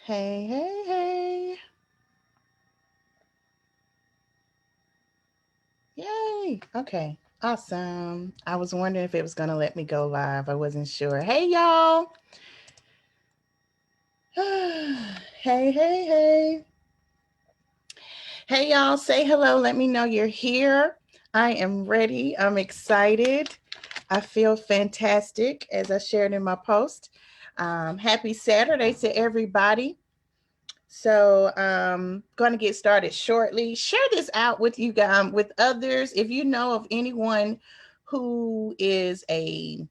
Hey, hey, hey. Yay. Okay. Awesome. I was wondering if it was going to let me go live. I wasn't sure. Hey, y'all. Hey, hey, hey. Hey, y'all. Say hello. Let me know you're here. I am ready. I'm excited. I feel fantastic as I shared in my post. Happy Saturday to everybody. So going to get started shortly. Share this out with you guys, with others. If you know of anyone who is a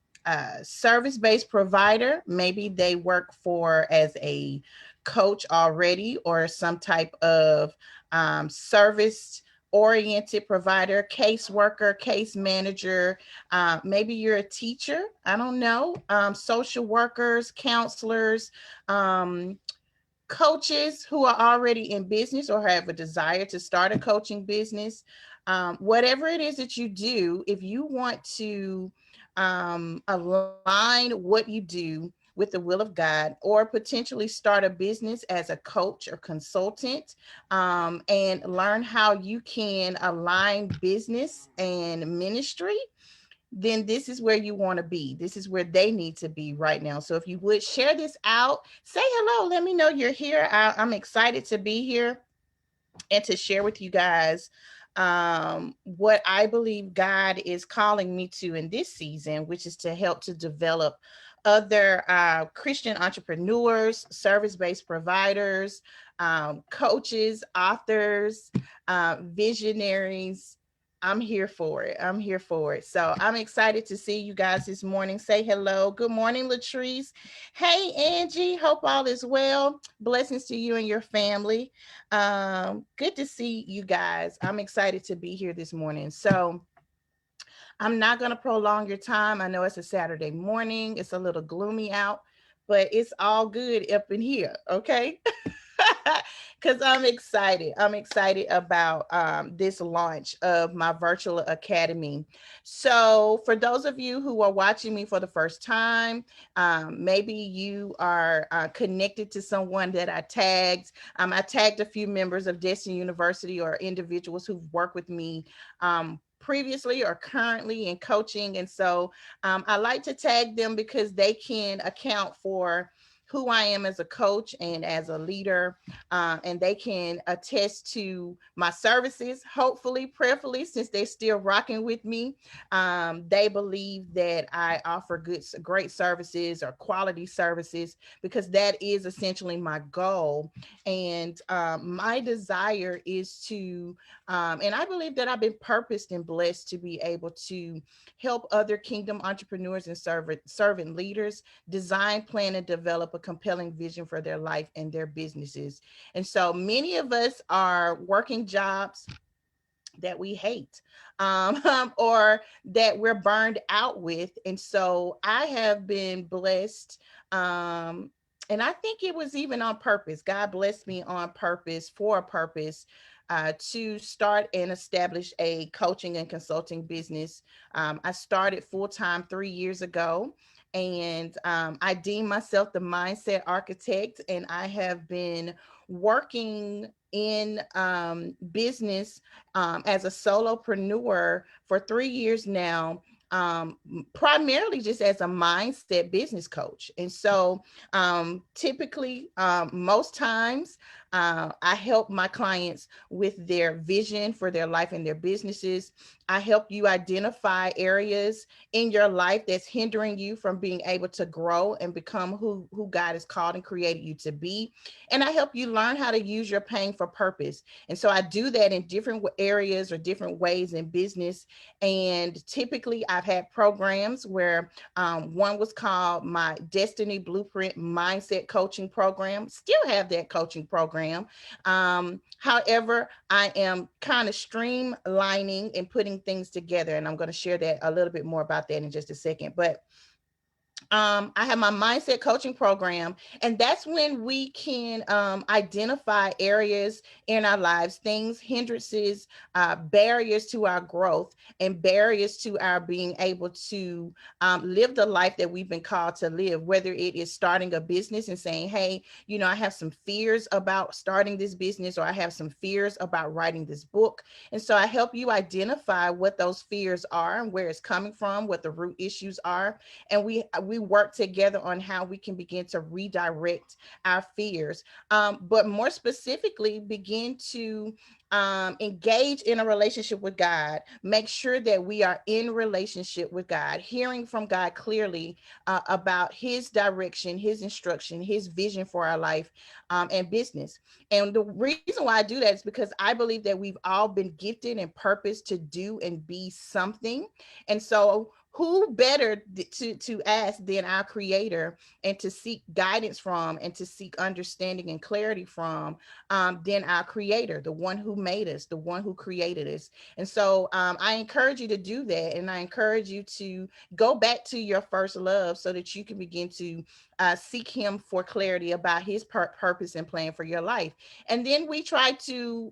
service-based provider, maybe they work for as a coach already or some type of service oriented provider, case worker, case manager. Maybe you're a teacher. I don't know. Social workers, counselors. Um, Coaches who are already in business or have a desire to start a coaching business, whatever it is that you do, if you want to align what you do with the will of God or potentially start a business as a coach or consultant, and learn how you can align business and ministry, then this is where you want to be. This is where they need to be right now. So if you would share this out, say hello, let me know you're here. I'm excited to be here and to share with you guys what I believe God is calling me to in this season, which is to help to develop other Christian entrepreneurs, service based providers, coaches, authors, visionaries. I'm here for it. I'm here for it. So I'm excited to see you guys this morning. Say hello. Good morning, Latrice. Hey, Angie. Hope all is well. Blessings to you and your family. Good to see you guys. I'm excited to be here this morning. So I'm not going to prolong your time. I know it's a Saturday morning, it's a little gloomy out, but it's all good up in here. Okay. Because I'm excited. I'm excited about this launch of my virtual academy. So, for those of you who are watching me for the first time, maybe you are connected to someone that I tagged. I tagged a few members of Destiny University or individuals who've worked with me previously or currently in coaching. And so I like to tag them because they can account for who I am as a coach and as a leader, and they can attest to my services, hopefully, prayerfully, since they're still rocking with me. They believe that I offer great services or quality services because that is essentially my goal. And my desire is to, and I believe that I've been purposed and blessed to be able to help other kingdom entrepreneurs and servant leaders design, plan, and develop a compelling vision for their life and their businesses. And so many of us are working jobs that we hate, or that we're burned out with. And so I have been blessed. And I think it was even on purpose. God blessed me on purpose for a purpose, to start and establish a coaching and consulting business. I started full time 3 years ago, and I deem myself the mindset architect, and I have been working in business as a solopreneur for 3 years now, primarily just as a mindset business coach. And so typically, most times, I help my clients with their vision for their life and their businesses. I help you identify areas in your life that's hindering you from being able to grow and become who God has called and created you to be. And I help you learn how to use your pain for purpose. And so I do that in different areas or different ways in business. And typically, I've had programs where one was called my Destiny Blueprint Mindset Coaching Program. Still have that coaching program. However, I am kind of streamlining and putting things together. And I'm going to share that a little bit more about that in just a second. But I have my mindset coaching program, and that's when we can identify areas in our lives, things, hindrances, barriers to our growth, and barriers to our being able to live the life that we've been called to live. Whether it is starting a business and saying, "Hey, I have some fears about starting this business," or "I have some fears about writing this book," and so I help you identify what those fears are and where it's coming from, what the root issues are, and we work together on how we can begin to redirect our fears, but more specifically begin to engage in a relationship with God. Make sure that we are in relationship with God, hearing from God clearly about his direction, his instruction, his vision for our life and business. And the reason why I do that is because I believe that we've all been gifted and purposed to do and be something. And so who better to ask than our creator, and to seek guidance from, and to seek understanding and clarity from, than our creator, the one who made us, the one who created us. And so I encourage you to do that, and I encourage you to go back to your first love so that you can begin to seek him for clarity about his purpose and plan for your life. And then we try to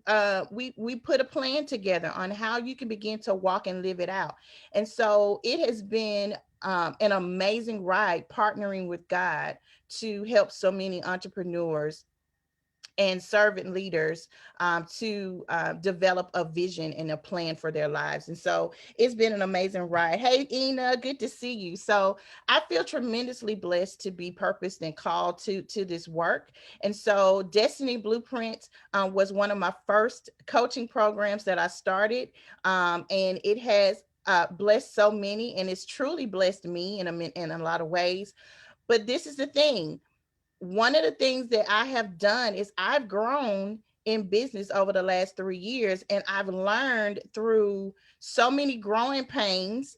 we put a plan together on how you can begin to walk and live it out. And so it has been an amazing ride partnering with God to help so many entrepreneurs and servant leaders to develop a vision and a plan for their lives. And so it's been an amazing ride. Hey, Ina, good to see you. So I feel tremendously blessed to be purposed and called to this work. And so Destiny Blueprint was one of my first coaching programs that I started, and it has blessed so many, and it's truly blessed me in a lot of ways. But this is the thing, one of the things that I have done is I've grown in business over the last 3 years, and I've learned through so many growing pains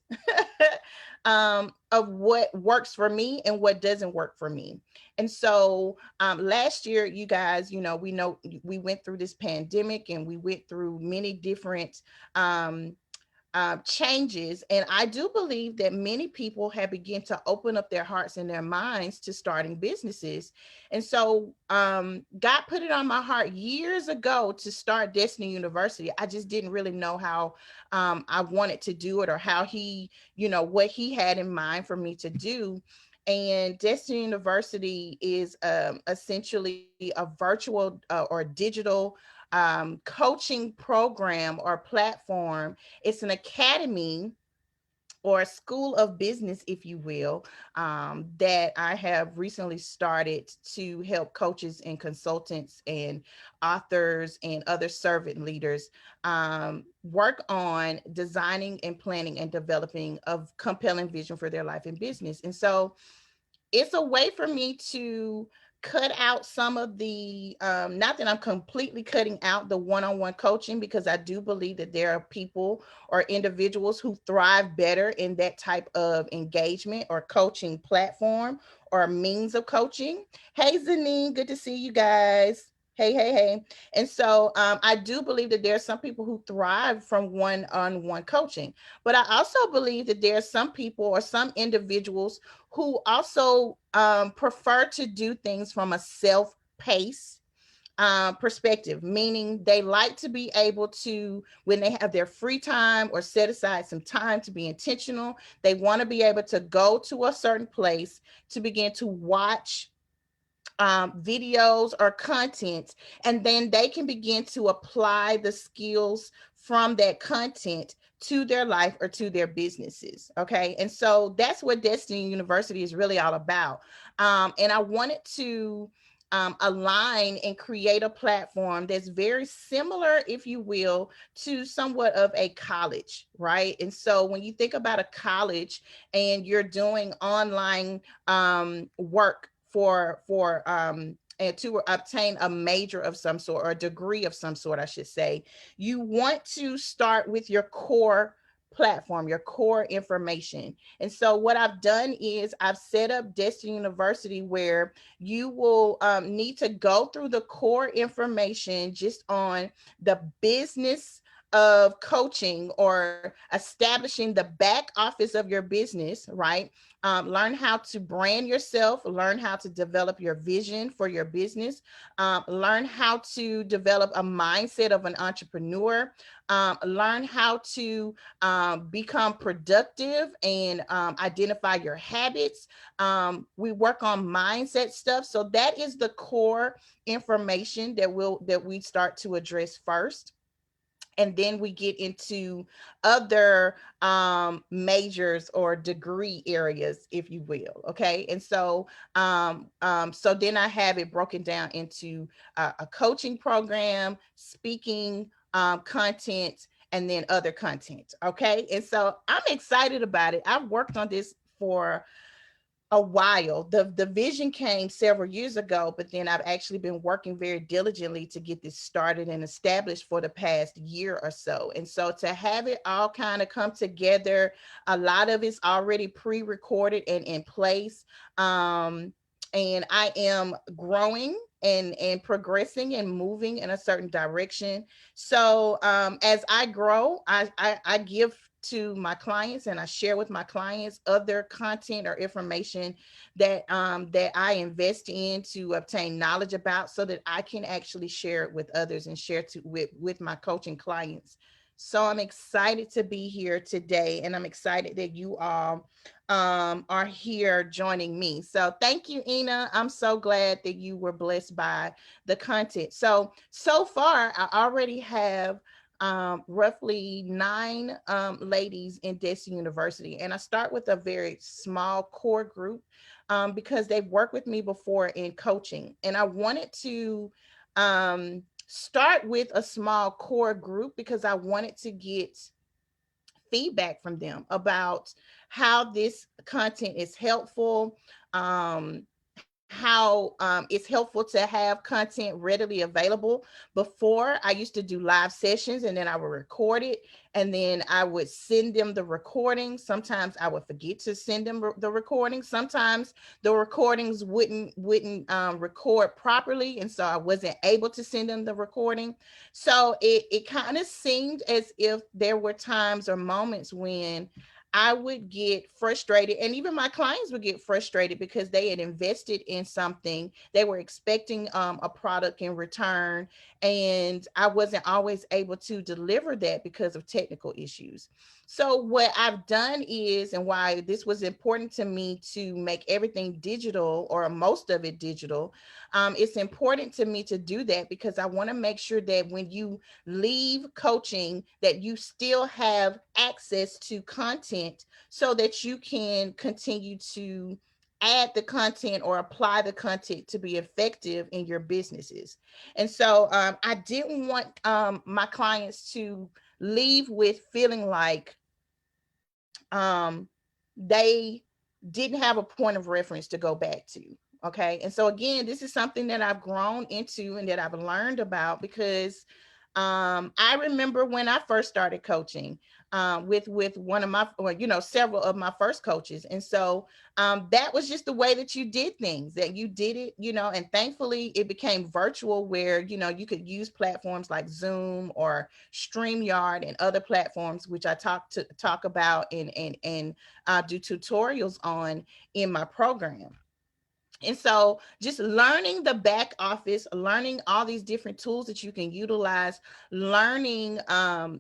of what works for me and what doesn't work for me. And so last year, you guys, we know we went through this pandemic, and we went through many different um, changes. And I do believe that many people have begun to open up their hearts and their minds to starting businesses. And so God put it on my heart years ago to start Destiny University. I just didn't really know how I wanted to do it, or how what he had in mind for me to do. And Destiny University is essentially a virtual or digital coaching program or platform. It's an academy or a school of business, if you will, that I have recently started to help coaches and consultants and authors and other servant leaders work on designing and planning and developing a compelling vision for their life and business. And so it's a way for me to cut out some of the not that I'm completely cutting out the one-on-one coaching, because I do believe that there are people or individuals who thrive better in that type of engagement or coaching platform or means of coaching. Hey, Zanine, good to see you guys. Hey, hey, hey. And so I do believe that there are some people who thrive from one-on-one coaching, but I also believe that there are some people or some individuals who also prefer to do things from a self-paced perspective, meaning they like to be able to, when they have their free time or set aside some time to be intentional, they want to be able to go to a certain place to begin to watch videos or content, and then they can begin to apply the skills from that content to their life or to their businesses. Okay. And so that's what Destiny University is really all about. And I wanted to align and create a platform that's very similar, if you will, to somewhat of a college, right? And so when you think about a college and you're doing online work for and to obtain a major of some sort, or a degree of some sort, I should say, you want to start with your core platform, your core information. And so what I've done is I've set up Destiny University where you will need to go through the core information just on the business of coaching or establishing the back office of your business, right? Learn how to brand yourself, learn how to develop your vision for your business, learn how to develop a mindset of an entrepreneur, learn how to become productive and identify your habits. We work on mindset stuff. So that is the core information that we start to address first, and then we get into other majors or degree areas, if you will. Okay, and so then I have it broken down into a coaching program, speaking content, and then other content. Okay, and so I'm excited about it. I've worked on this for a while. The vision came several years ago, but then I've actually been working very diligently to get this started and established for the past year or so. And so to have it all kind of come together, a lot of it's already pre-recorded and in place. And I am growing and progressing and moving in a certain direction. So as I grow, I give to my clients and I share with my clients other content or information that I invest in to obtain knowledge about, so that I can actually share it with others and share to with my coaching clients. So I'm excited to be here today, and I'm excited that you all are here joining me. So thank you, Ina. I'm so glad that you were blessed by the content. So far, I already have roughly 9 ladies in Destiny University. And I start with a very small core group because they've worked with me before in coaching. And I wanted to start with a small core group because I wanted to get feedback from them about how this content is helpful, how it's helpful to have content readily available. Before, I used to do live sessions and then I would record it and then I would send them the recording. Sometimes I would forget to send them the recording. Sometimes the recordings wouldn't record properly, and so I wasn't able to send them the recording. So it kind of seemed as if there were times or moments when I would get frustrated, and even my clients would get frustrated because they had invested in something. They were expecting a product in return, and I wasn't always able to deliver that because of technical issues. So, what I've done is, and why this was important to me to make everything digital or most of it digital, it's important to me to do that because I want to make sure that when you leave coaching, that you still have access to content so that you can continue to add the content or apply the content to be effective in your businesses. And so I didn't want my clients to leave with feeling like um, they didn't have a point of reference to go back to. Okay. And so, again, this is something that I've grown into and that I've learned about because I remember when I first started coaching with one of my, or several of my first coaches, and so that was just the way that you did things. That you did it, and thankfully it became virtual, where you could use platforms like Zoom or StreamYard and other platforms, which I talk about and do tutorials on in my program. And so just learning the back office, learning all these different tools that you can utilize, learning to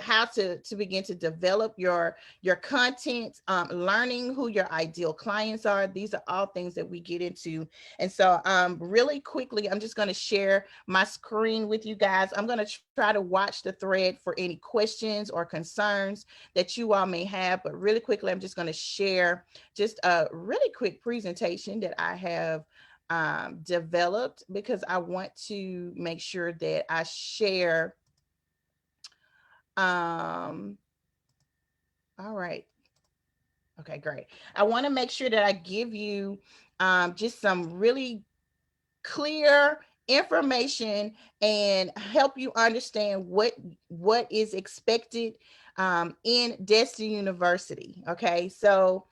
how to begin to develop your content, learning who your ideal clients are. These are all things that we get into. And so really quickly, I'm just going to share my screen with you guys. I'm going to try to watch the thread for any questions or concerns that you all may have. But really quickly, I'm just going to share just a really quick presentation that I have developed because I want to make sure that I share. Um, all right. Okay, great. I want to make sure that I give you just some really clear information and help you understand what is expected in Destiny University. Okay, so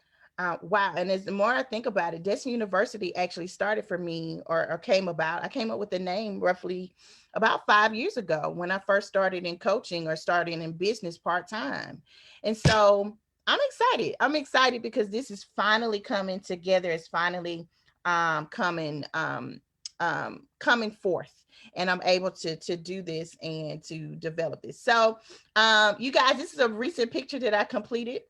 wow. And as the more I think about it, Destiny University actually started for me, or came about. I came up with the name roughly about 5 years ago when I first started in coaching, or started in business part time. And so I'm excited. I'm excited because this is finally coming together. It's finally coming forth, and I'm able to do this and to develop this. So you guys, this is a recent picture that I completed,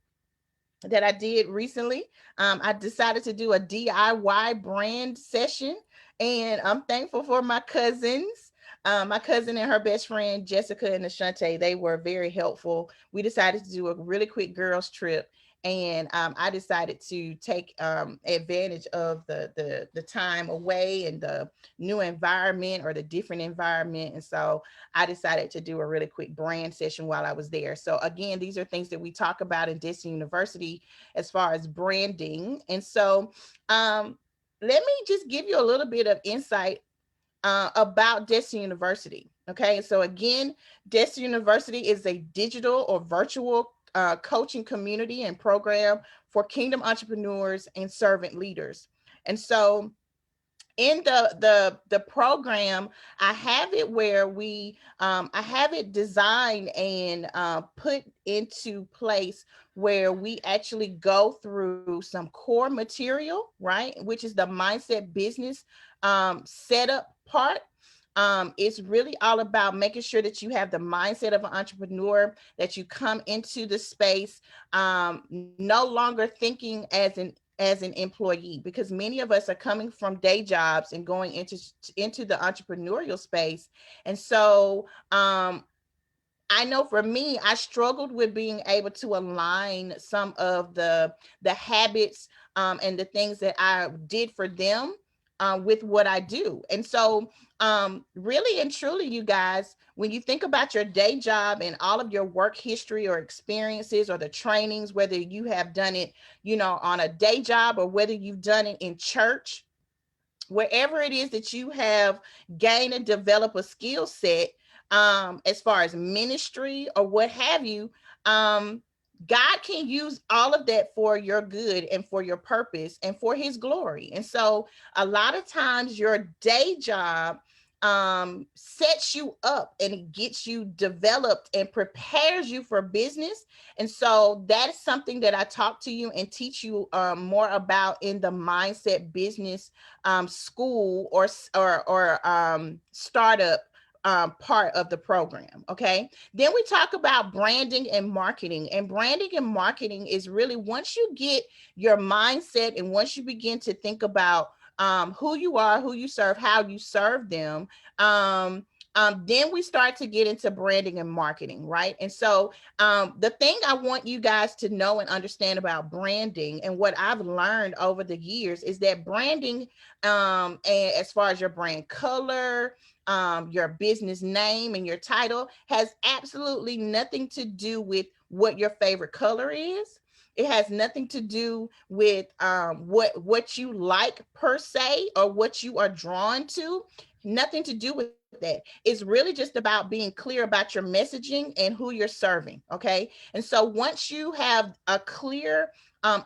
that I did recently. I decided to do a DIY brand session, and I'm thankful for my cousins. My cousin and her best friend, Jessica and Ashante, they were very helpful. We decided to do a really quick girls trip, and I decided to take advantage of the time away and the new environment, or the different environment. And so I decided to do a really quick brand session while I was there. So again, these are things that we talk about in Destiny University as far as branding. And so let me just give you a little bit of insight about Destiny University. Okay, so again, Destiny University is a digital or virtual coaching community and program for kingdom entrepreneurs and servant leaders. And so in the program, I have it where we I have it designed and put into place where we actually go through some core material, right, which is the mindset business setup part. It's really all about making sure that you have the mindset of an entrepreneur, that you come into the space no longer thinking as an employee, because many of us are coming from day jobs and going into the entrepreneurial space. And so I know for me, I struggled with being able to align some of the habits and the things that I did for them with what I do. And so really and truly, you guys, when you think about your day job and all of your work history or experiences or the trainings, whether you have done it, on a day job, or whether you've done it in church, wherever it is that you have gained and develop a skill set, as far as ministry or what have you, God can use all of that for your good and for your purpose and for his glory. And so a lot of times your day job sets you up and it gets you developed and prepares you for business. And so that is something that I talk to you and teach you more about in the mindset business school or startup part of the program. Okay. Then we talk about branding and marketing. And branding and marketing is really, once you get your mindset and once you begin to think about who you are, who you serve, how you serve them, then we start to get into branding and marketing, right? And so the thing I want you guys to know and understand about branding, and what I've learned over the years, is that branding, and as far as your brand color, your business name and your title, has absolutely nothing to do with what your favorite color is. It has nothing to do with what you like per se, or what you are drawn to. Nothing to do with that. It's really just about being clear about your messaging and who you're serving. Okay. And so once you have a clear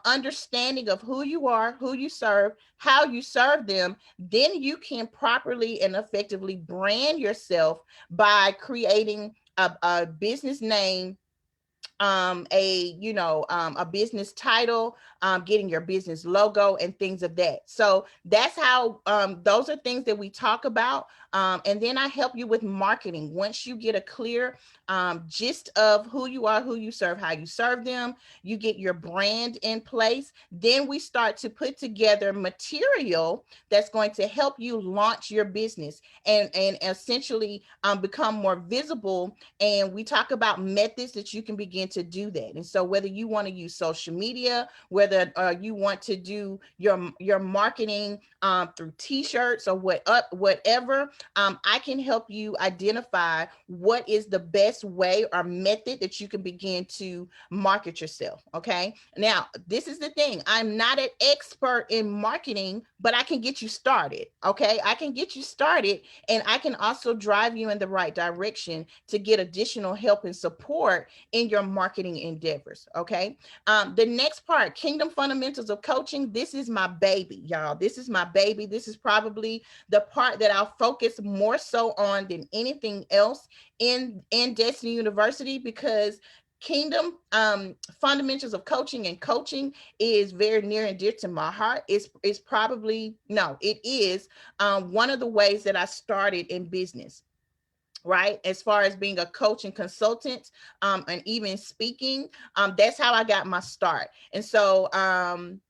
understanding of who you are, who you serve, how you serve them, then you can properly and effectively brand yourself by creating a business name, a business title, getting your business logo and things of that. So that's how those are things that we talk about. And then I help you with marketing. Once you get a clear gist of who you are, who you serve, how you serve them, you get your brand in place, then we start to put together material that's going to help you launch your business and essentially become more visible. And we talk about methods that you can begin to do that. And so whether you want to use social media, whether you want to do your marketing through t-shirts or whatever, I can help you identify what is the best way or method that you can begin to market yourself. Okay. Now, this is the thing. I'm not an expert in marketing, but I can get you started. Okay. I can get you started, and I can also drive you in the right direction to get additional help and support in your marketing endeavors. Okay. The next part, Kingdom Fundamentals of Coaching. This is my baby, y'all. This is my baby. This is probably the part that I'll focus more so on than anything else in Destiny University, because Kingdom Fundamentals of Coaching and coaching is very near and dear to my heart. It's probably, no, it is one of the ways that I started in business, right? As far as being a coach and consultant, and even speaking, that's how I got my start. And so, and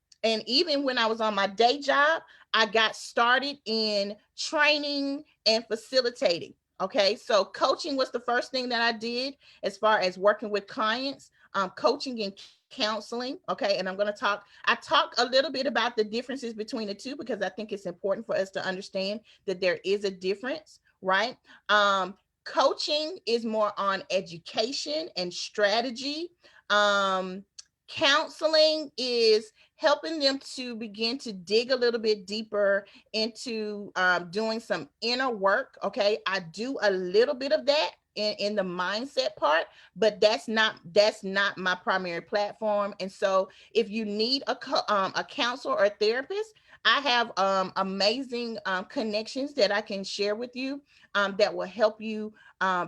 even when I was on my day job, I got started in training and facilitating. Okay, so coaching was the first thing that I did as far as working with clients, coaching and counseling. Okay, and I talk a little bit about the differences between the two, because I think it's important for us to understand that there is a difference, right? Um, Coaching is more on education and strategy. Um, Counseling is helping them to begin to dig a little bit deeper into doing some inner work. Okay, I do a little bit of that in the mindset part, but that's not my primary platform. And so, if you need a counselor or a therapist, I have amazing connections that I can share with you, that will help you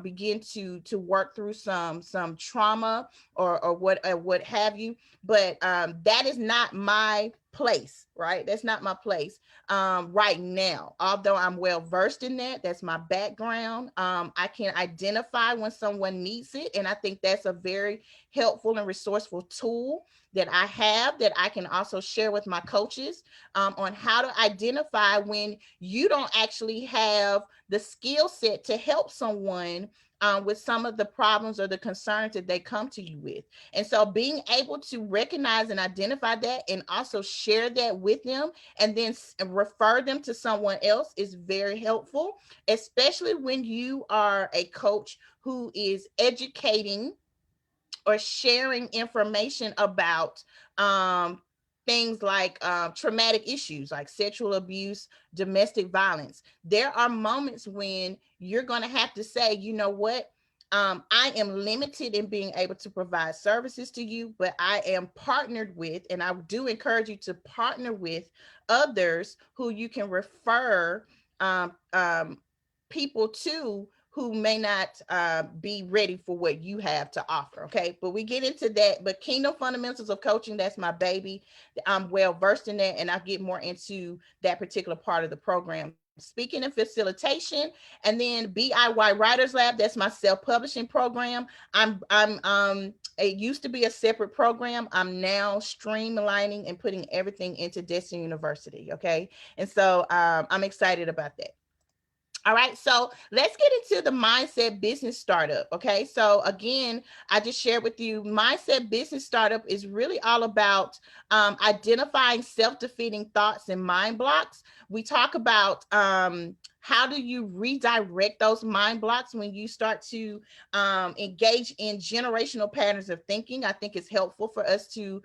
begin to work through some trauma or what have you. But that is not my place, right? That's not my place right now. Although I'm well versed in that, that's my background. I can identify when someone needs it, and I think that's a very helpful and resourceful tool that I have, that I can also share with my coaches, on how to identify when you don't actually have the skill set to help someone with some of the problems or the concerns that they come to you with. And so being able to recognize and identify that, and also share that with them, and then refer them to someone else, is very helpful, especially when you are a coach who is educating or sharing information about things like traumatic issues like sexual abuse, domestic violence. There are moments when you're going to have to say, you know what? I am limited in being able to provide services to you, but I am partnered with, and I do encourage you to partner with others who you can refer um, um, people to, who may not be ready for what you have to offer. Okay, but we get into that. But Kingdom Fundamentals of Coaching, that's my baby. I'm well versed in that, and I'll get more into that particular part of the program. Speaking and facilitation, and then BIY Writers Lab, that's my self-publishing program. It used to be a separate program. I'm now streamlining and putting everything into Destiny University. Okay, and so I'm excited about that. All right, so let's get into the Mindset Business Startup. Okay, so again, I just shared with you, Mindset Business Startup is really all about identifying self-defeating thoughts and mind blocks. We talk about how do you redirect those mind blocks when you start to engage in generational patterns of thinking. I think it's helpful for us to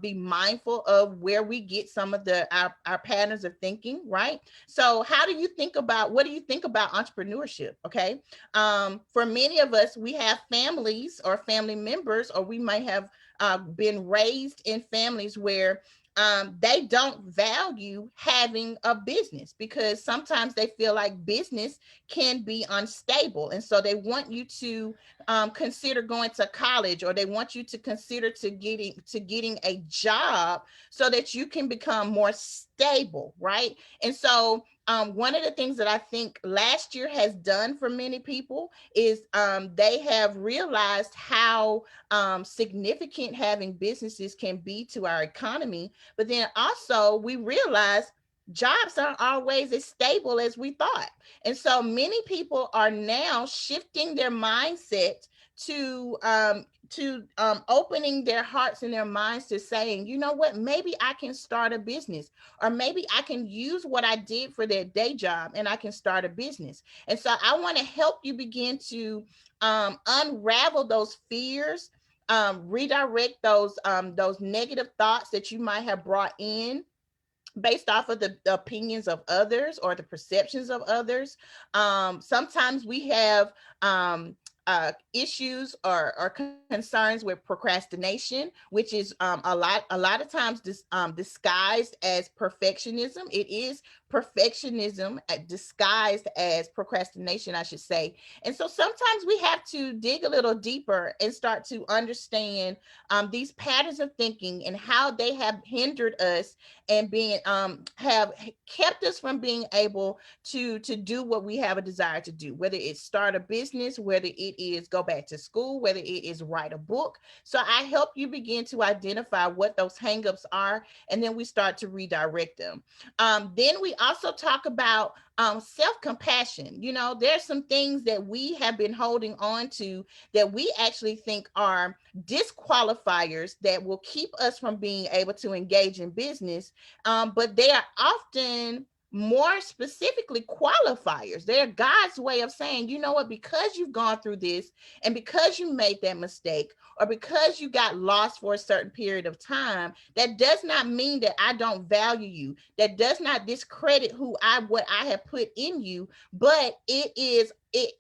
be mindful of where we get some of our patterns of thinking, right? So how do you think about, what do you think about entrepreneurship? Okay. For many of us, we have families or family members, or we might have been raised in families where they don't value having a business, because sometimes they feel like business can be unstable. And so they want you to consider going to college, or they want you to consider getting a job so that you can become more stable, right? And so one of the things that I think last year has done for many people is they have realized how significant having businesses can be to our economy. But then also we realize jobs aren't always as stable as we thought. And so many people are now shifting their mindset to opening their hearts and their minds to saying, you know what, maybe I can start a business, or maybe I can use what I did for their day job and I can start a business. And so I want to help you begin to unravel those fears, redirect those negative thoughts that you might have brought in based off of the opinions of others or the perceptions of others. Sometimes we have issues or concerns with procrastination, which is a lot of times disguised as perfectionism. It is perfectionism disguised as procrastination, I should say. And so sometimes we have to dig a little deeper and start to understand these patterns of thinking and how they have hindered us and being have kept us from being able to do what we have a desire to do, whether it's start a business, whether it is go back to school, whether it is write a book. So I help you begin to identify what those hangups are, and then we start to redirect them. Then we also talk about self-compassion. You know, there's some things that we have been holding on to that we actually think are disqualifiers that will keep us from being able to engage in business, but they are often more specifically qualifiers. They're God's way of saying, you know what, because you've gone through this and because you made that mistake or because you got lost for a certain period of time, that does not mean that I don't value you. That does not discredit what I have put in you, but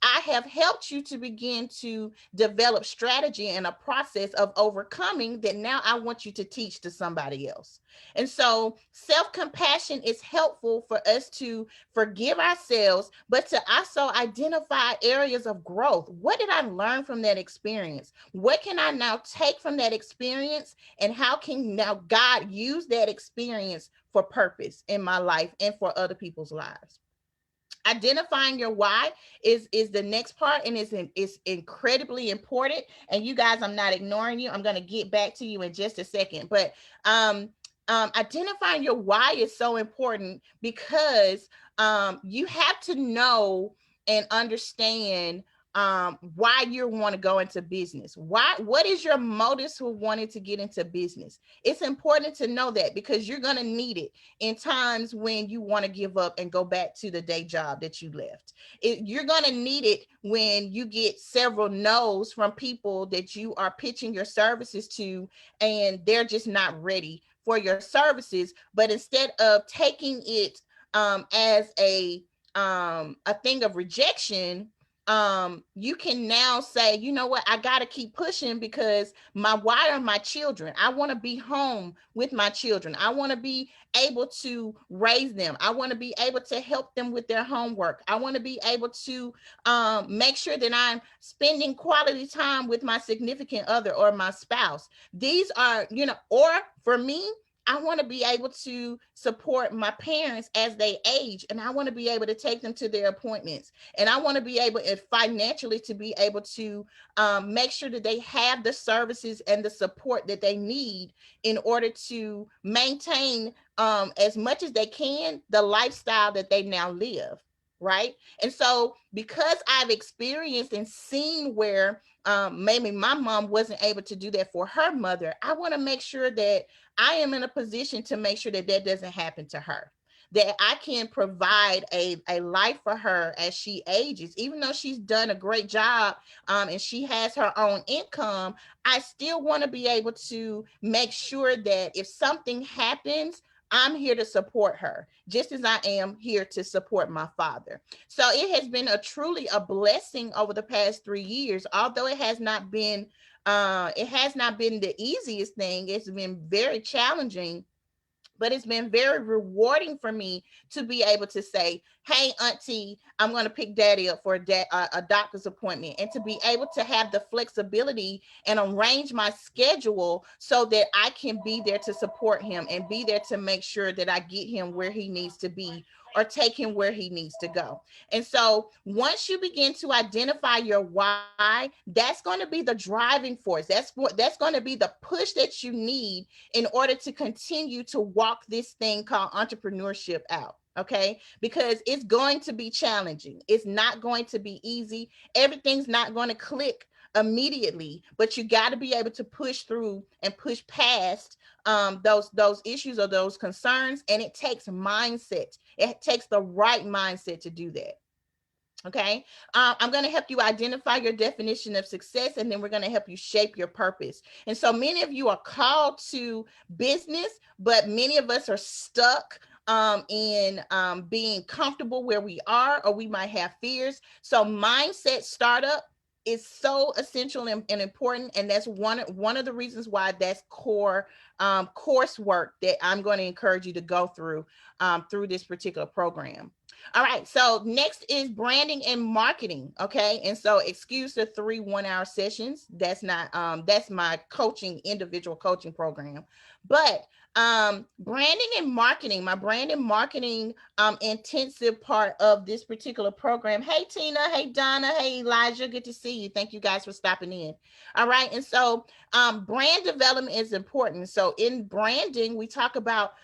I have helped you to begin to develop strategy and a process of overcoming that now I want you to teach to somebody else. And so self-compassion is helpful for us to forgive ourselves, but to also identify areas of growth. What did I learn from that experience? What can I now take from that experience? And how can now God use that experience for purpose in my life and for other people's lives? Identifying your why is the next part, and is incredibly important. And you guys, I'm not ignoring you. I'm going to get back to you in just a second, but identifying your why is so important because you have to know and understand why you want to go into business. What is your motives for wanting to get into business? It's important to know that because you're going to need it in times when you want to give up and go back to the day job that you left. You're going to need it when you get several no's from people that you are pitching your services to, and they're just not ready for your services. But instead of taking it as a thing of rejection, you can now say, you know what, I got to keep pushing because why are my children? I want to be home with my children. I want to be able to raise them. I want to be able to help them with their homework. I want to be able to make sure that I'm spending quality time with my significant other or my spouse. These are, or for me, I want to be able to support my parents as they age, and I want to be able to take them to their appointments, and I want to be able financially to be able to make sure that they have the services and the support that they need in order to maintain as much as they can the lifestyle that they now live. Right. And so because I've experienced and seen where maybe my mom wasn't able to do that for her mother, I want to make sure that I am in a position to make sure that that doesn't happen to her, that I can provide a life for her as she ages. Even though she's done a great job and she has her own income, I still want to be able to make sure that if something happens, I'm here to support her, just as I am here to support my father. So it has been a blessing over the past 3 years, although it has not been the easiest thing. It's been very challenging, but it's been very rewarding for me to be able to say, hey, auntie, I'm going to pick daddy up for a doctor's appointment, and to be able to have the flexibility and arrange my schedule so that I can be there to support him and be there to make sure that I get him where he needs to be or take him where he needs to go. And so once you begin to identify your why, that's going to be the driving force. That's going to be the push that you need in order to continue to walk this thing called entrepreneurship out. Okay, because it's going to be challenging. It's not going to be easy. Everything's not going to click immediately, but you got to be able to push through and push past those issues or those concerns. And it takes mindset. It takes the right mindset to do that. Okay. I'm going to help you identify your definition of success, and then we're going to help you shape your purpose. And so many of you are called to business, but many of us are stuck in being comfortable where we are, or we might have fears. So mindset startup is so essential and important, and that's one of the reasons why that's core coursework that I'm going to encourage you to go through this particular program. All right, so next is branding and marketing. Okay, and so excuse the 3 1-hour sessions. That's not that's my coaching, individual coaching program. But branding and marketing, my brand and marketing intensive part of this particular program. Hey Tina, hey Donna, hey Elijah, good to see you. Thank you guys for stopping in. All right, and so brand development is important. So in branding, we talk about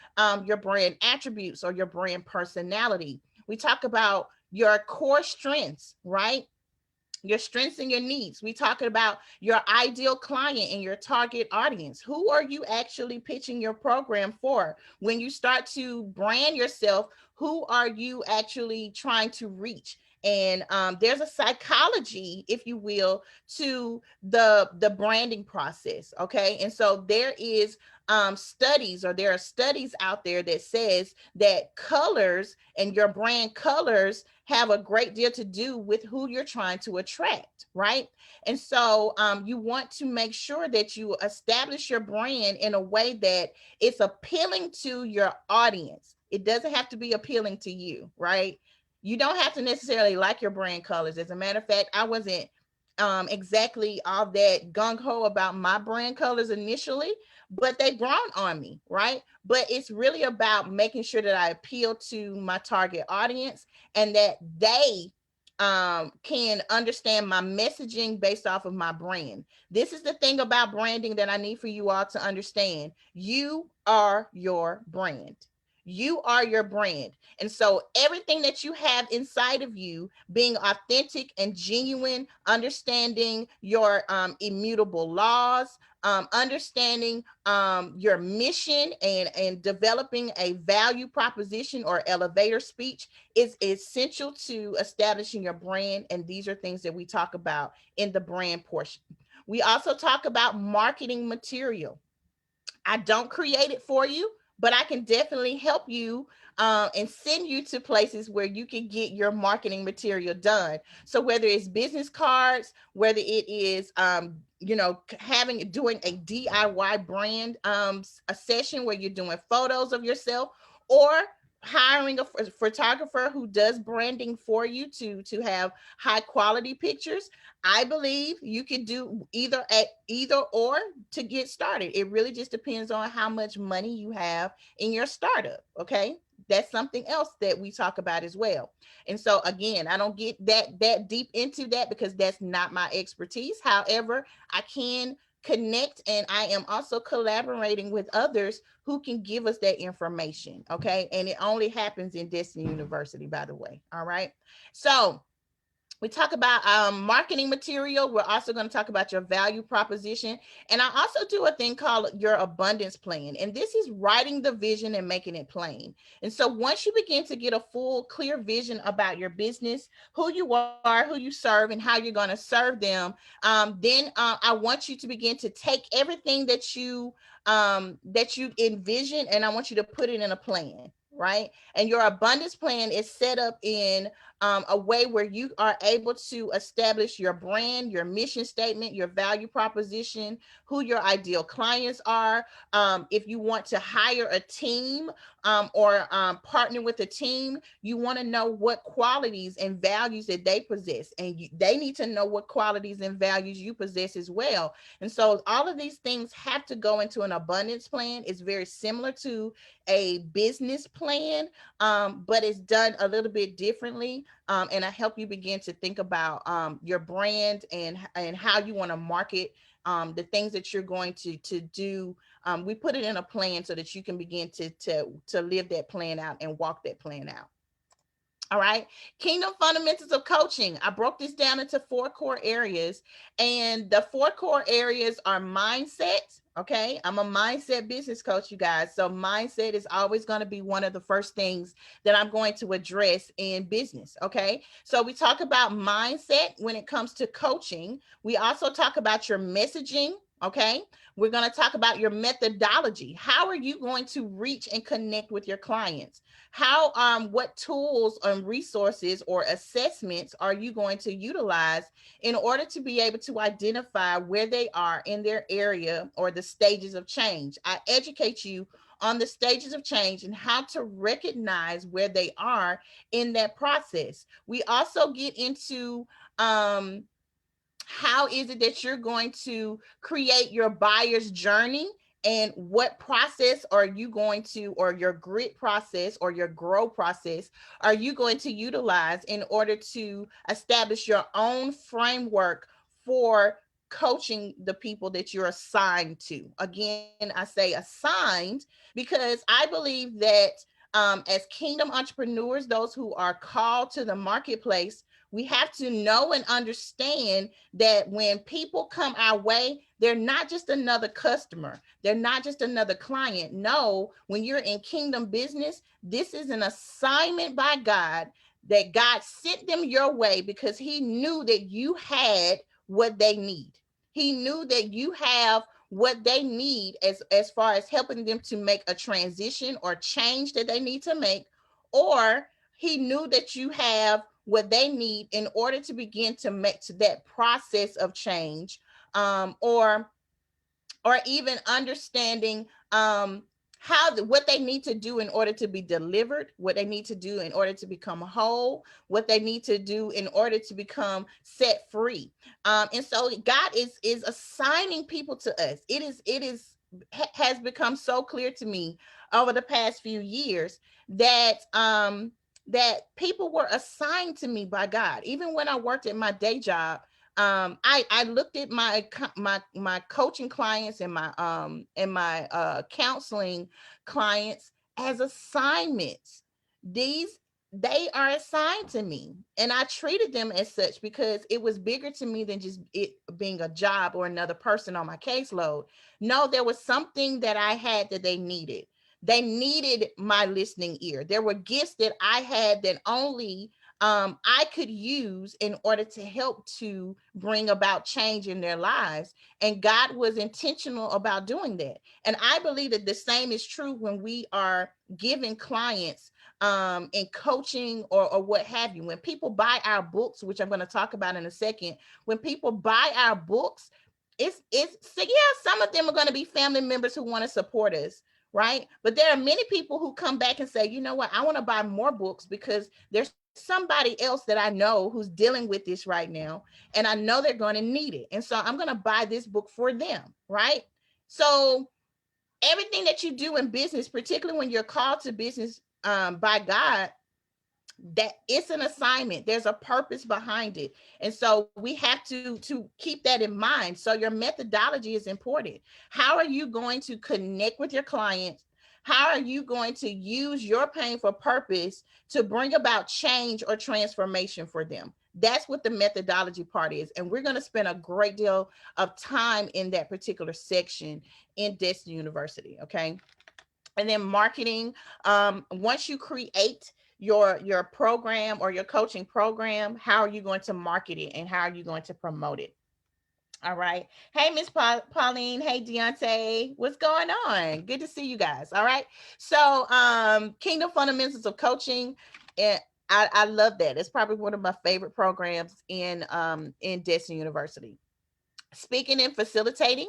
your brand attributes or your brand personality. We talk about your core strengths, right? Your strengths and your needs. We talking about your ideal client and your target audience. Who are you actually pitching your program for? When you start to brand yourself, who are you actually trying to reach? And there's a psychology, if you will, to the branding process. Okay, and so there are studies out there that says that colors and your brand colors have a great deal to do with who you're trying to attract, right? And so you want to make sure that you establish your brand in a way that it's appealing to your audience. It doesn't have to be appealing to you, right? You don't have to necessarily like your brand colors. As a matter of fact, I wasn't exactly all that gung-ho about my brand colors initially, but they've grown on me, right? But it's really about making sure that I appeal to my target audience and that they can understand my messaging based off of my brand. This is the thing about branding that I need for you all to understand. You are your brand. You are your brand. And so everything that you have inside of you, being authentic and genuine, understanding your immutable laws, understanding your mission and developing a value proposition or elevator speech is essential to establishing your brand. And these are things that we talk about in the brand portion. We also talk about marketing material. I don't create it for you, but I can definitely help you and send you to places where you can get your marketing material done. So whether it's business cards, whether it is doing a DIY brand a session where you're doing photos of yourself, or hiring a photographer who does branding for you to have high quality pictures. I believe you could do either or to get started. It really just depends on how much money you have in your startup. Okay. That's something else that we talk about as well. And so again, I don't get that deep into that because that's not my expertise. However, I can connect, and I am also collaborating with others who can give us that information. Okay. And it only happens in Destiny University, by the way. All right. So we talk about marketing material. We're also going to talk about your value proposition. And I also do a thing called your abundance plan. And this is writing the vision and making it plain. And so once you begin to get a full, clear vision about your business, who you are, who you serve, and how you're going to serve them, then I want you to begin to take everything that you envision, and I want you to put it in a plan. Right. And your abundance plan is set up in a way where you are able to establish your brand, your mission statement, your value proposition, who your ideal clients are. If you want to hire a team or partner with a team, you want to know what qualities and values that they possess. And they need to know what qualities and values you possess as well. And so all of these things have to go into an abundance plan. It's very similar to a business plan, but it's done a little bit differently. And I help you begin to think about your brand and how you want to market the things that you're going to do. We put it in a plan so that you can begin to live that plan out and walk that plan out. All right. Kingdom fundamentals of coaching. I broke this down into 4 core areas, and the 4 core areas are mindset. Okay. I'm a mindset business coach, you guys. So mindset is always going to be one of the first things that I'm going to address in business. Okay. So we talk about mindset when it comes to coaching. We also talk about your messaging. Okay. We're going to talk about your methodology. How are you going to reach and connect with your clients? How, what tools and resources or assessments are you going to utilize in order to be able to identify where they are in their area or the stages of change? I educate you on the stages of change and how to recognize where they are in that process. We also get into, how is it that you're going to create your buyer's journey, and what process are you going to, or your grit process or your grow process are you going to utilize in order to establish your own framework for coaching the people that you're assigned to? Again, I say assigned because I believe that, as kingdom entrepreneurs, those who are called to the marketplace, we have to know and understand that when people come our way, they're not just another customer, they're not just another client. No, when you're in kingdom business, this is an assignment by God, that God sent them your way because he knew that you had what they need. He knew that you have what they need, as far as helping them to make a transition or change that they need to make, or he knew that you have what they need in order to begin to make to that process of change, or even understanding, what they need to do in order to be delivered, what they need to do in order to become whole, what they need to do in order to become set free. And so God is assigning people to us. It is has become so clear to me over the past few years that, that people were assigned to me by God. Even when I worked at my day job, I looked at my coaching clients and my counseling clients as assignments. These They are assigned to me, and I treated them as such because it was bigger to me than just it being a job or another person on my caseload. No, there was something that I had that they needed. They needed my listening ear. There were gifts that I had that only, I could use in order to help to bring about change in their lives. And God was intentional about doing that. And I believe that the same is true when we are giving clients, in coaching, or what have you. When people buy our books, which I'm going to talk about in a second, when people buy our books, it's so yeah, some of them are going to be family members who want to support us, right? But there are many people who come back and say, you know what, I want to buy more books because there's somebody else that I know who's dealing with this right now, and I know they're going to need it. And so I'm going to buy this book for them, right? So everything that you do in business, particularly when you're called to business, by God, that it's an assignment. There's a purpose behind it. And so we have to keep that in mind. So your methodology is important. How are you going to connect with your clients? How are you going to use your pain for purpose to bring about change or transformation for them? That's what the methodology part is. And we're going to spend a great deal of time in that particular section in Destiny University. Okay. And then marketing, once you create your program or your coaching program, how are you going to market it and how are you going to promote it? All right. Hey, Miss Pauline. Hey, Deontay. What's going on? Good to see you guys. All right. So, Kingdom Fundamentals of Coaching, and I love that. It's probably one of my favorite programs in Destiny University. Speaking and facilitating.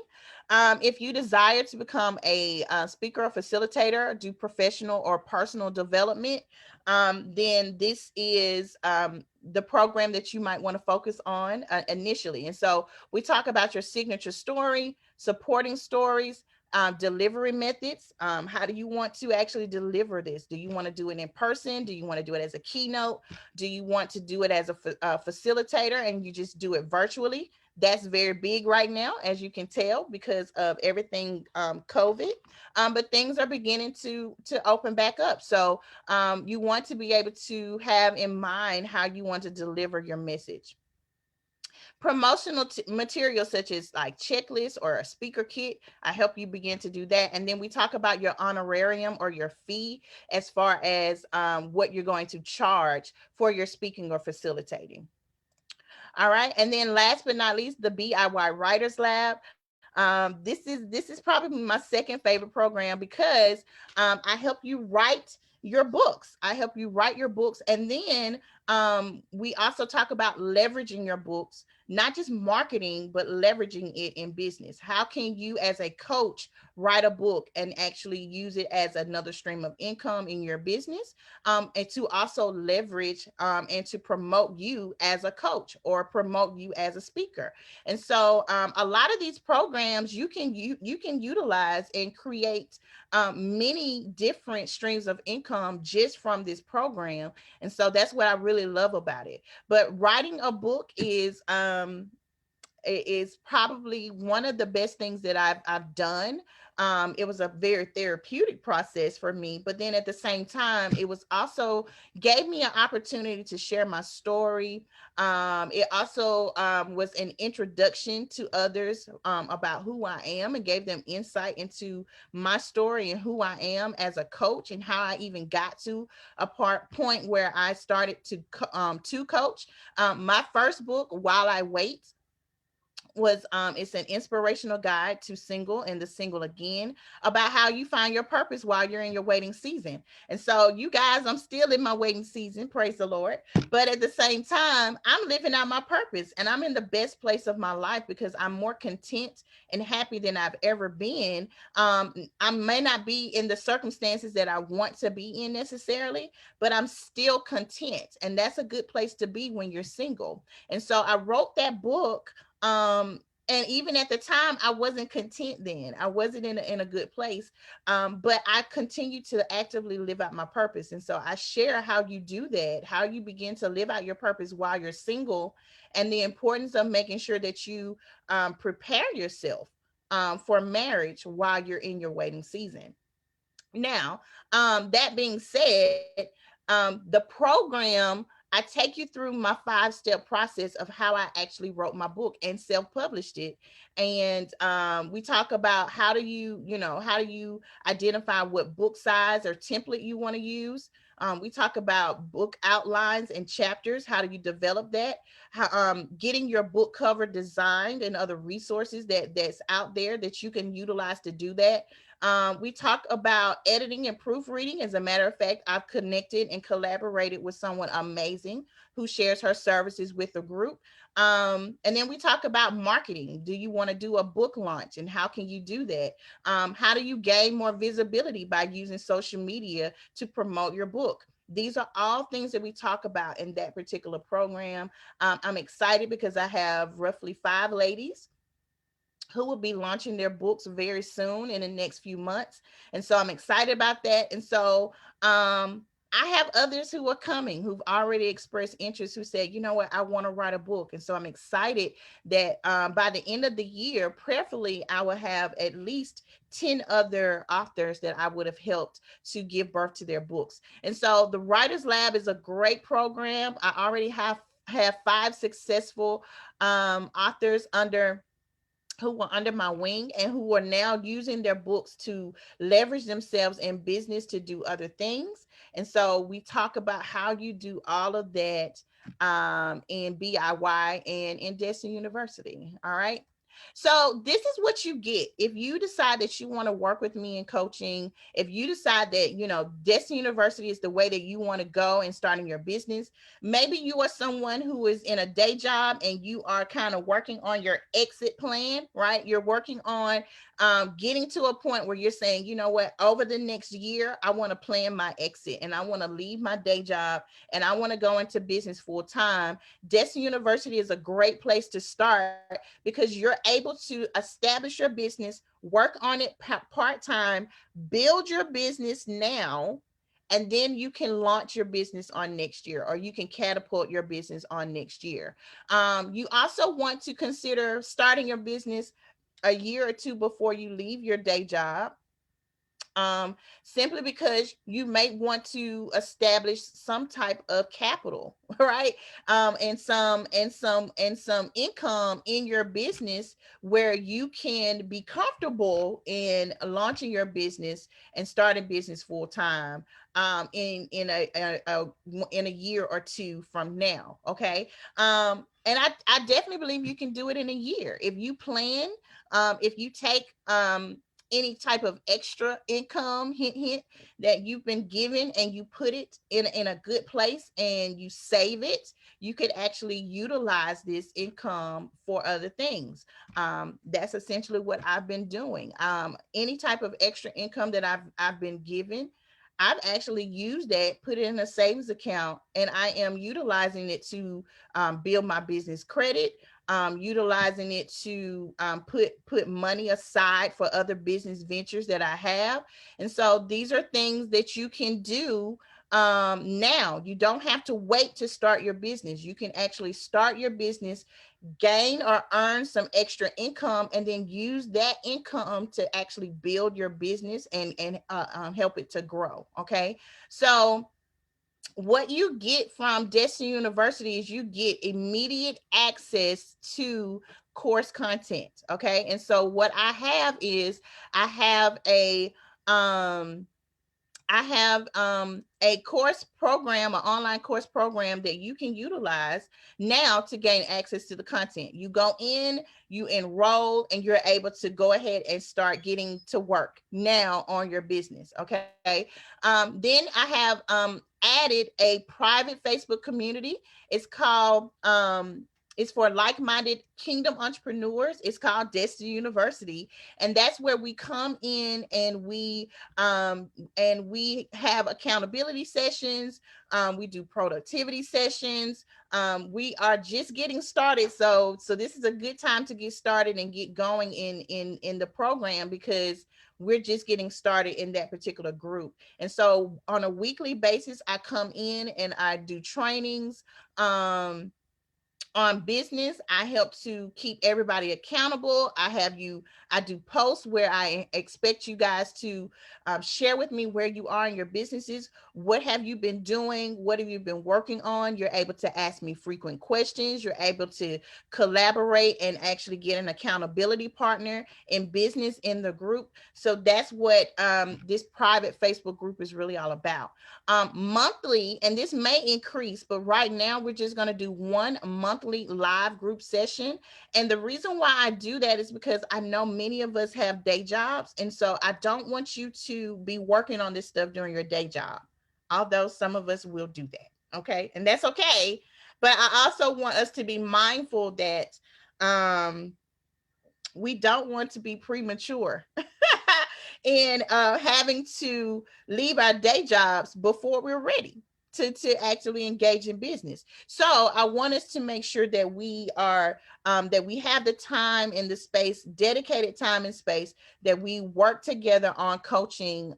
If you desire to become a speaker or facilitator, do professional or personal development, then this is, the program that you might want to focus on initially. And so we talk about your signature story, supporting stories, delivery methods. How do you want to actually deliver this? Do you want to do it in person? Do you want to do it as a keynote? Do you want to do it as a facilitator and you just do it virtually? That's very big right now, as you can tell, because of everything, COVID. But things are beginning to open back up. So, you want to be able to have in mind how you want to deliver your message. Promotional material such as like checklists or a speaker kit, I help you begin to do that. And then we talk about your honorarium or your fee, as far as, what you're going to charge for your speaking or facilitating. All right. And then last but not least, the BIY Writers Lab. This is probably my second favorite program because I help you write your books. I help you write your books, and then we also talk about leveraging your books, not just marketing, but leveraging it in business. How can you, as a coach, write a book and actually use it as another stream of income in your business, and to also leverage and to promote you as a coach or promote you as a speaker. And so a lot of these programs you can utilize and create many different streams of income just from this program. And so that's what I really love about it. But writing a book is probably one of the best things that I've done. It was a very therapeutic process for me, but then at the same time, it was also gave me an opportunity to share my story. It also was an introduction to others about who I am and gave them insight into my story and who I am as a coach and how I even got to a point where I started to coach. My first book, While I Wait, was it's an inspirational guide to single and the single again, about how you find your purpose while you're in your waiting season. And so, you guys, I'm still in my waiting season, praise the Lord, but at the same time I'm living out my purpose and I'm in the best place of my life because I'm more content and happy than I've ever been. I may not be in the circumstances that I want to be in necessarily, but I'm still content, and that's a good place to be when you're single. And so I wrote that book, and even at the time I wasn't content. Then I wasn't in a good place, but I continued to actively live out my purpose. And so I share how you do that, how you begin to live out your purpose while you're single, and the importance of making sure that you prepare yourself for marriage while you're in your waiting season. Now, that being said, the program, I take you through my 5 step process of how I actually wrote my book and self published it. And we talk about how do you identify what book size or template you want to use. We talk about book outlines and chapters. How do you develop that? How, getting your book cover designed and other resources that's out there that you can utilize to do that. We talk about editing and proofreading. As a matter of fact, I've connected and collaborated with someone amazing who shares her services with the group. And then we talk about marketing. Do you want to do a book launch, and how can you do that? How do you gain more visibility by using social media to promote your book? These are all things that we talk about in that particular program. I'm excited because I have roughly 5 ladies who will be launching their books very soon in the next few months. And so I'm excited about that. And so I have others who are coming who've already expressed interest, who said, you know what, I want to write a book. And so I'm excited that by the end of the year, prayerfully, I will have at least 10 other authors that I would have helped to give birth to their books. And so the Writers Lab is a great program. I already have 5 successful authors who were under my wing and who are now using their books to leverage themselves in business to do other things. And so we talk about how you do all of that in BIY and in Destiny University. All right. So this is what you get if you decide that you want to work with me in coaching. If you decide that, Destiny University is the way that you want to go in starting your business. Maybe you are someone who is in a day job and you are kind of working on your exit plan, right? You're working on getting to a point where you're saying, you know what, over the next year, I want to plan my exit and I want to leave my day job and I want to go into business full time. Destiny University is a great place to start because you're able to establish your business, work on it part time, build your business now, and then you can launch your business on next year, or you can catapult your business on next year. You also want to consider starting your business a year or two before you leave your day job. Simply because you may want to establish some type of capital, right? And some income in your business where you can be comfortable in launching your business and starting business full time in a year or two from now. Okay. And I definitely believe you can do it in a year if you plan, if you take any type of extra income, hint hint, that you've been given, and you put it in a good place and you save it, you could actually utilize this income for other things. That's essentially what I've been doing. Any type of extra income that I've been given, I've actually used that, put it in a savings account, and I am utilizing it to build my business credit, utilizing it to put money aside for other business ventures that I have. And so these are things that you can do now. You don't have to wait to start your business. You can actually start your business, gain or earn some extra income, and then use that income to actually build your business and help it to grow. Okay, so what you get from Destiny University is you get immediate access to course content. Okay. And so what I have is I have a um a course program, an online course program that you can utilize now to gain access to the content. You go in, you enroll, and you're able to go ahead and start getting to work now on your business. Okay. Then I have added a private Facebook community. It's called it's for like-minded kingdom entrepreneurs. It's called Destiny University, and that's where we come in and we have accountability sessions. We do productivity sessions. We are just getting started, so this is a good time to get started and get going in the program, because we're just getting started in that particular group. And so on a weekly basis, I come in and I do trainings. On business, I help to keep everybody accountable. I do posts where I expect you guys to share with me where you are in your businesses. What have you been doing? What have you been working on? You're able to ask me frequent questions. You're able to collaborate and actually get an accountability partner in business in the group. So that's what this private Facebook group is really all about. Monthly, and this may increase, but right now we're just going to do one monthly live group session. And the reason why I do that is because I know many of us have day jobs. And so I don't want you to be working on this stuff during your day job, although some of us will do that. Okay. And that's okay. But I also want us to be mindful that um, we don't want to be premature and having to leave our day jobs before we're ready to actually engage in business. So I want us to make sure that we are that we have the time and the space, dedicated time and space, that we work together on coaching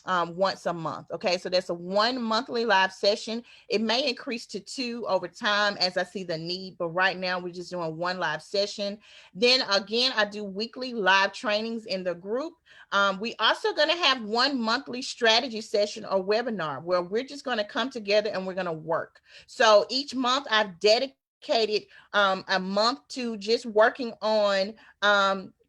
once a month. Okay, so that's a one monthly live session. It may increase to two over time as I see the need, but right now we're just doing one live session. Then again, I do weekly live trainings in the group. We also going to have one monthly strategy session or webinar where we're just going to come together and we're going to work. So each month I've dedicated a month to just working on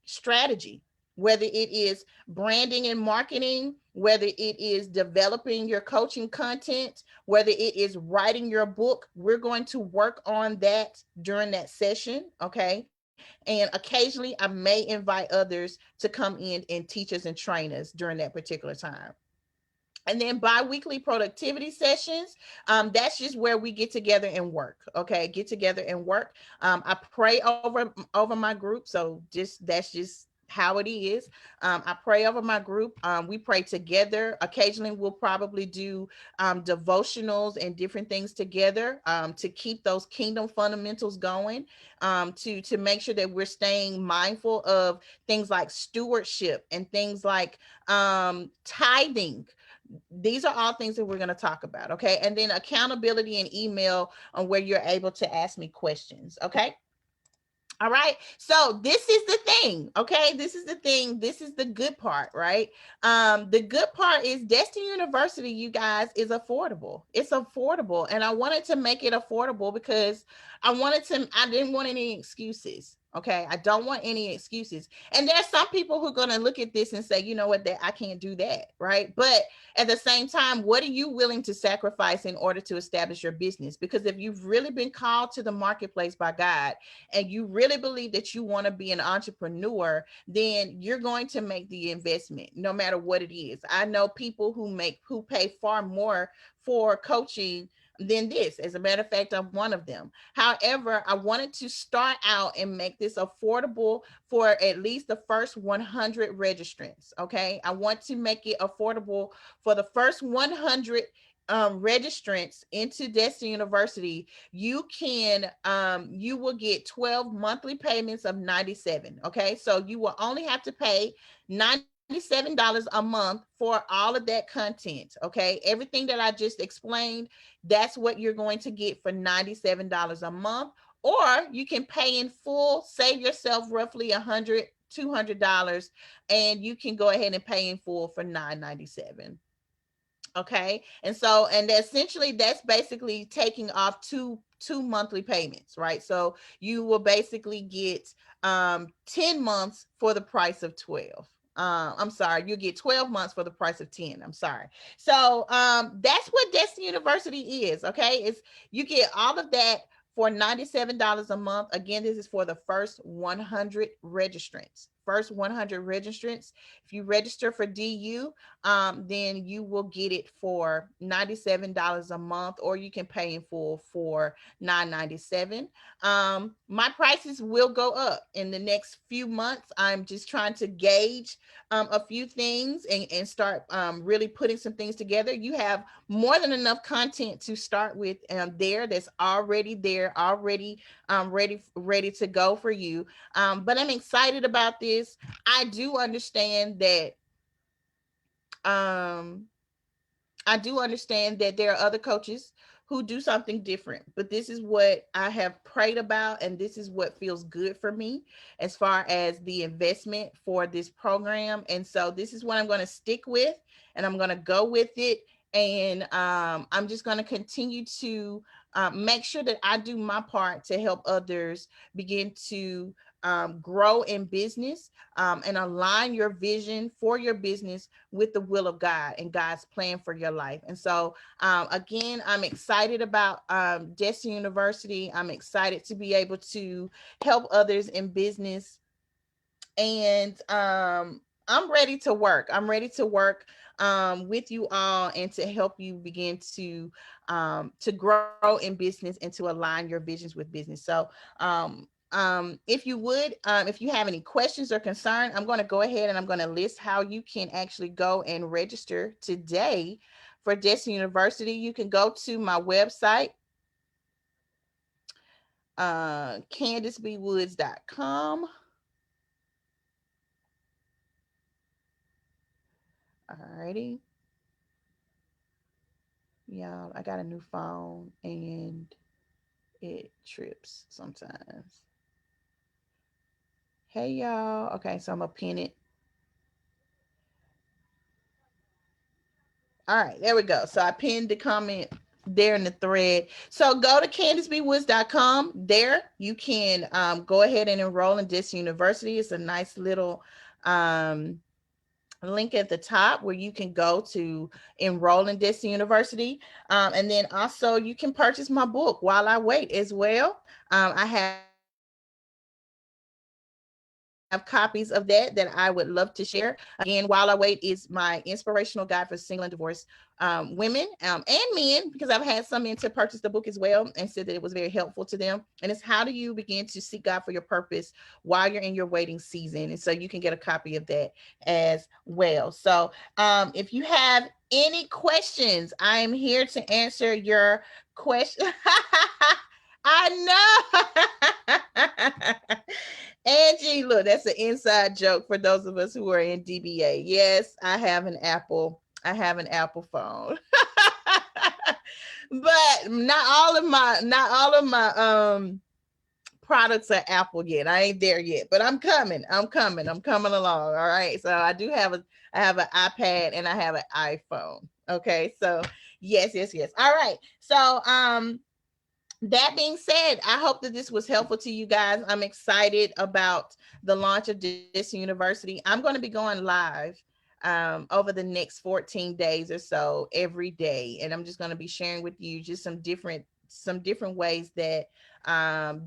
strategy, whether it is branding and marketing, whether it is developing your coaching content, whether it is writing your book. We're going to work on that during that session. Okay. And occasionally I may invite others to come in and teach us and train us during that particular time. And then bi-weekly productivity sessions, that's just where we get together and work. Okay, get together and work. I pray over my group, so just that's just how it is. I pray over my group. We pray together. Occasionally we'll probably do devotionals and different things together to keep those kingdom fundamentals going, to make sure that we're staying mindful of things like stewardship and things like tithing. These are all things that we're going to talk about. Okay. And then accountability and email on where you're able to ask me questions. Okay. All right. So this is the thing. Okay. This is the thing. This is the good part, right? The good part is Destiny University, you guys, is affordable. It's affordable. And I wanted to make it affordable because I didn't want any excuses. Okay. I don't want any excuses. And there's some people who are going to look at this and say, you know what, that I can't do that. Right. But at the same time, what are you willing to sacrifice in order to establish your business? Because if you've really been called to the marketplace by God, and you really believe that you want to be an entrepreneur, then you're going to make the investment no matter what it is. I know people who pay far more for coaching than this. As a matter of fact, I'm one of them. However, I wanted to start out and make this affordable for at least the first 100 registrants. Okay. I want to make it affordable for the first 100 registrants into Destiny University. You will get 12 monthly payments of 97. Okay. So you will only have to pay $97 a month for all of that content. Okay. Everything that I just explained, that's what you're going to get for $97 a month. Or you can pay in full, save yourself roughly $200, and you can go ahead and pay in full for $997. Okay. And essentially that's basically taking off two monthly payments, right? So you will basically get 10 months for the price of 12. I'm sorry, you get 12 months for the price of 10. I'm sorry. So that's what Destiny University is. Okay. It's You get all of that for $97 a month. Again, this is for the first 100 registrants. First 100 registrants. If you register for DU, then you will get it for $97 a month, or you can pay in full for $997. My prices will go up in the next few months. I'm just trying to gauge a few things and start really putting some things together. You have more than enough content to start with that's already there, already ready to go for you. But I'm excited about this. I do understand that um I do understand that there are other coaches who do something different, but this is what I have prayed about, and this is what feels good for me as far as the investment for this program. And so this is what I'm going to stick with, and I'm going to go with it. And I'm just going to continue to make sure that I do my part to help others begin to grow in business, and align your vision for your business with the will of God and God's plan for your life. And so, again, I'm excited about Destiny University. I'm excited to be able to help others in business. And I'm ready to work. I'm ready to work with you all and to help you begin to grow in business and to align your visions with business. So, if you would, if you have any questions or concern, I'm going to go ahead and I'm going to list how you can actually go and register today for Destiny University. You can go to my website, CandiceBWoods.com. Alrighty. Y'all, I got a new phone and it trips sometimes. Hey, y'all. Okay, so I'm going to pin it. All right, there we go. So I pinned the comment there in the thread. So go to CandiceBWoods.com. There you can go ahead and enroll in Destiny University. It's a nice little link at the top where you can go to enroll in Destiny University. And then also you can purchase my book While I Wait as well. I have copies of that I would love to share. Again, While I Wait is my inspirational guide for single and divorced women and men, because I've had some men to purchase the book as well and said that it was very helpful to them. And it's how do you begin to seek God for your purpose while you're in your waiting season. And so you can get a copy of that as well. So if you have any questions, I am here to answer your question. I know. Angie, look, that's an inside joke for those of us who are in DBA. Yes, I have an Apple. I have an Apple phone. But not all of my products or Apple yet. I ain't there yet, but I'm coming. I'm coming along. All right. So I have an iPad and I have an iPhone. Okay. So yes. All right. So that being said, I hope that this was helpful to you guys. I'm excited about the launch of this university. I'm going to be going live over the next 14 days or so every day, and I'm just going to be sharing with you just some different ways that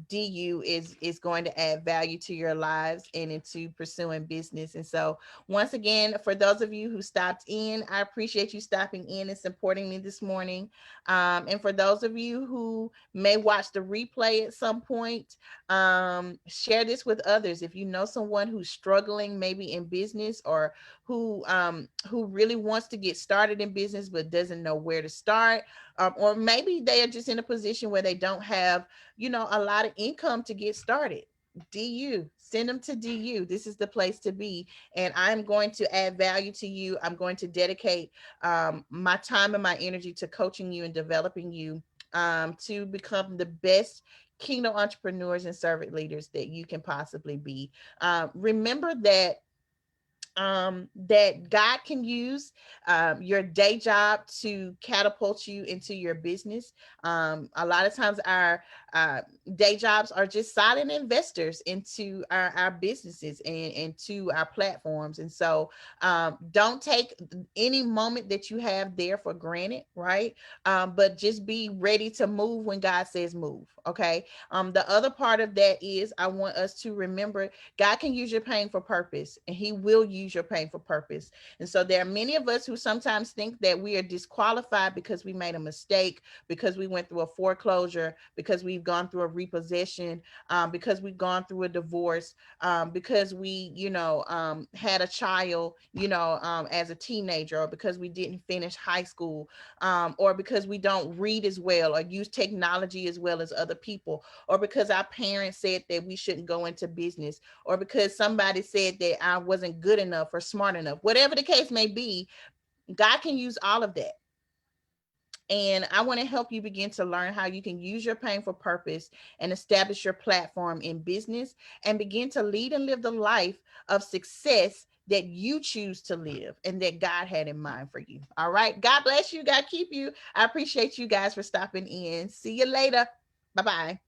DU is going to add value to your lives and into pursuing business. And so, once again, for those of you who stopped in, I appreciate you stopping in and supporting me this morning. And for those of you who may watch the replay at some point, share this with others. If you know someone who's struggling, maybe in business, or who really wants to get started in business but doesn't know where to start, or maybe they are just in a position where they don't have, a lot of income to get started. DU, send them to DU. This is the place to be. And I'm going to add value to you. I'm going to dedicate my time and my energy to coaching you and developing you to become the best kingdom entrepreneurs and servant leaders that you can possibly be. Remember that God can use your day job to catapult you into your business. A lot of times, our day jobs are just silent investors into our businesses and to our platforms. And so, don't take any moment that you have there for granted, right? But just be ready to move when God says move. Okay. The other part of that is I want us to remember God can use your pain for purpose, and He will use your pain for purpose. And so there are many of us who sometimes think that we are disqualified because we made a mistake, because we went through a foreclosure, because we've gone through a repossession, because we've gone through a divorce, because we, had a child, as a teenager, or because we didn't finish high school, or because we don't read as well or use technology as well as other people, or because our parents said that we shouldn't go into business, or because somebody said that I wasn't good enough or smart enough. Whatever the case may be, God can use all of that. And I want to help you begin to learn how you can use your pain for purpose and establish your platform in business and begin to lead and live the life of success that you choose to live and that God had in mind for you. All right. God bless you. God keep you. I appreciate you guys for stopping in. See you later. Bye bye.